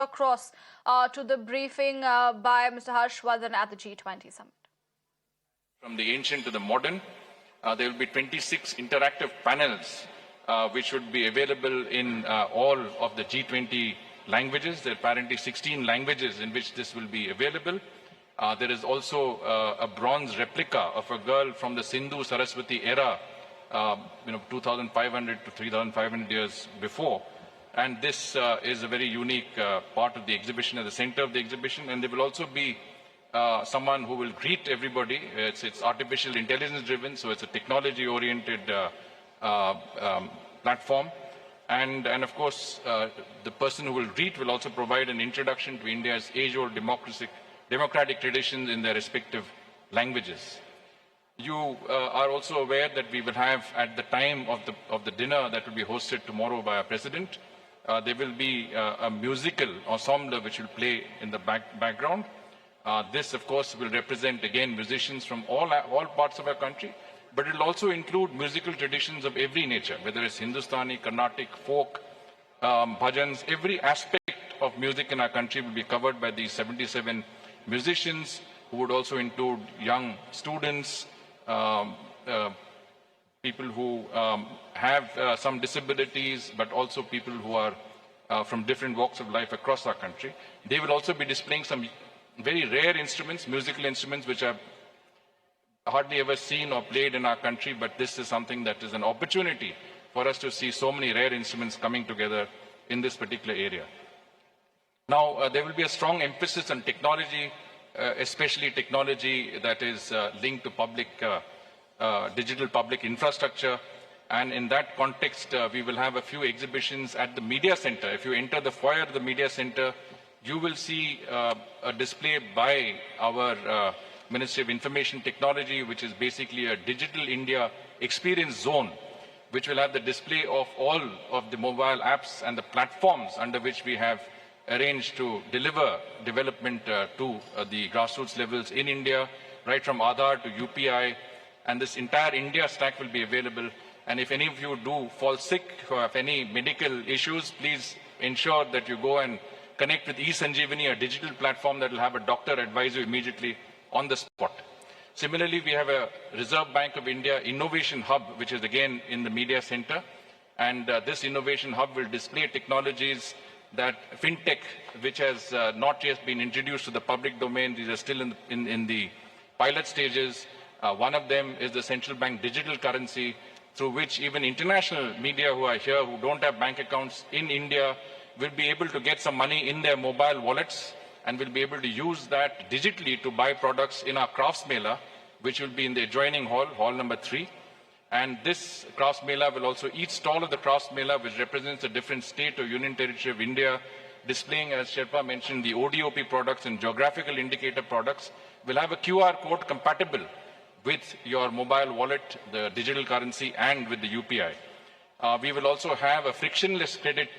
across to the briefing by Mr. Harshvardhan at the G20 summit. From the ancient to the modern, there will be 26 interactive panels which would be available in all of the G20 languages. There are apparently 16 languages in which this will be available. There is also a bronze replica of a girl from the Sindhu Saraswati era, 2,500 to 3,500 years before. And this is a very unique part of the exhibition, at the center of the exhibition. And there will also be someone who will greet everybody. It's artificial intelligence driven, so it's a technology oriented platform. And of course, the person who will greet will also provide an introduction to India's age-old democratic traditions in their respective languages. You are also aware that we will have, at the time of the dinner that will be hosted tomorrow by our president, there will be a musical ensemble which will play in the background. This, of course, will represent, again, musicians from all parts of our country, but it will also include musical traditions of every nature, whether it's Hindustani, Carnatic, folk, bhajans. Every aspect of music in our country will be covered by these 77 musicians, who would also include young students, people who have some disabilities, but also people who are from different walks of life across our country. They will also be displaying some very rare instruments, musical instruments, which are hardly ever seen or played in our country, but this is something that is an opportunity for us to see so many rare instruments coming together in this particular area. Now, there will be a strong emphasis on technology, especially technology that is linked to digital public infrastructure. And in that context, we will have a few exhibitions at the media center. If you enter the foyer of the media center, you will see a display by our Ministry of Information Technology, which is basically a Digital India Experience Zone, which will have the display of all of the mobile apps and the platforms under which we have arranged to deliver development to the grassroots levels in India, right from Aadhaar to UPI, and this entire India stack will be available. And if any of you do fall sick or have any medical issues, please ensure that you go and connect with eSanjeevani, a digital platform that will have a doctor advise you immediately on the spot. Similarly, we have a Reserve Bank of India Innovation Hub, which is again in the media center. And this Innovation Hub will display technologies that fintech, which has not yet been introduced to the public domain. These are still in the pilot stages. One of them is the central bank digital currency, through which even international media who are here, who don't have bank accounts in India, will be able to get some money in their mobile wallets and will be able to use that digitally to buy products in our crafts mela, which will be in the adjoining hall, hall number 3. And this crafts mela will also, each stall of the crafts mela, which represents a different state or union territory of India, displaying, as Sherpa mentioned, the ODOP products and geographical indicator products, will have a QR code compatible with your mobile wallet, the digital currency, and with the UPI. We will also have a frictionless credit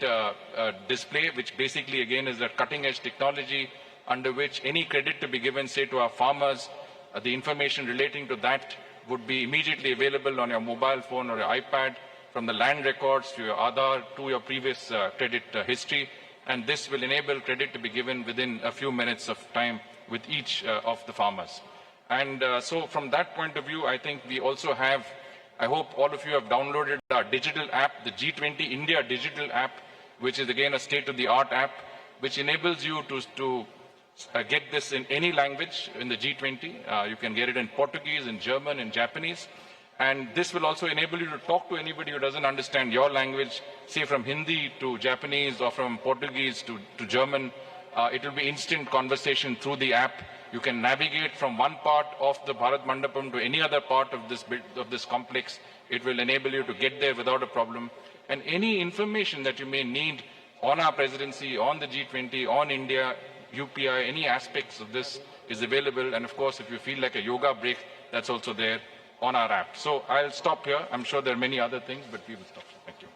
display, which basically, again, is a cutting-edge technology under which any credit to be given, say, to our farmers, the information relating to that would be immediately available on your mobile phone or your iPad, from the land records to your Aadhaar to your previous credit history. And this will enable credit to be given within a few minutes of time with each of the farmers. And so from that point of view, I think we also have, I hope all of you have downloaded our digital app, the G20 India digital app, which is again a state-of-the-art app, which enables you to get this in any language in the G20. You can get it in Portuguese, in German, in Japanese. And this will also enable you to talk to anybody who doesn't understand your language, say from Hindi to Japanese or from Portuguese to German. It will be instant conversation through the app. You can navigate from one part of the Bharat Mandapam to any other part of this complex. It will enable you to get there without a problem. And any information that you may need on our presidency, on the G20, on India, UPI, any aspects of this is available. And of course, if you feel like a yoga break, that's also there on our app. So I'll stop here. I'm sure there are many other things, but we will stop. Thank you.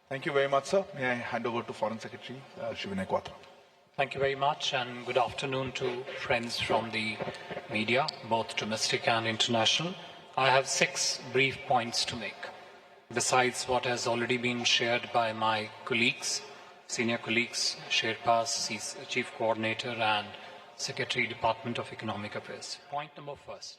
Thank you very much, sir. May I hand over to Foreign Secretary Shivinay Quatra. Thank you very much, and good afternoon to friends from the media, both domestic and international. I have 6 brief points to make, besides what has already been shared by my colleagues. senior colleagues, Sherpas, Chief Coordinator and Secretary, Department of Economic Affairs. Point number first.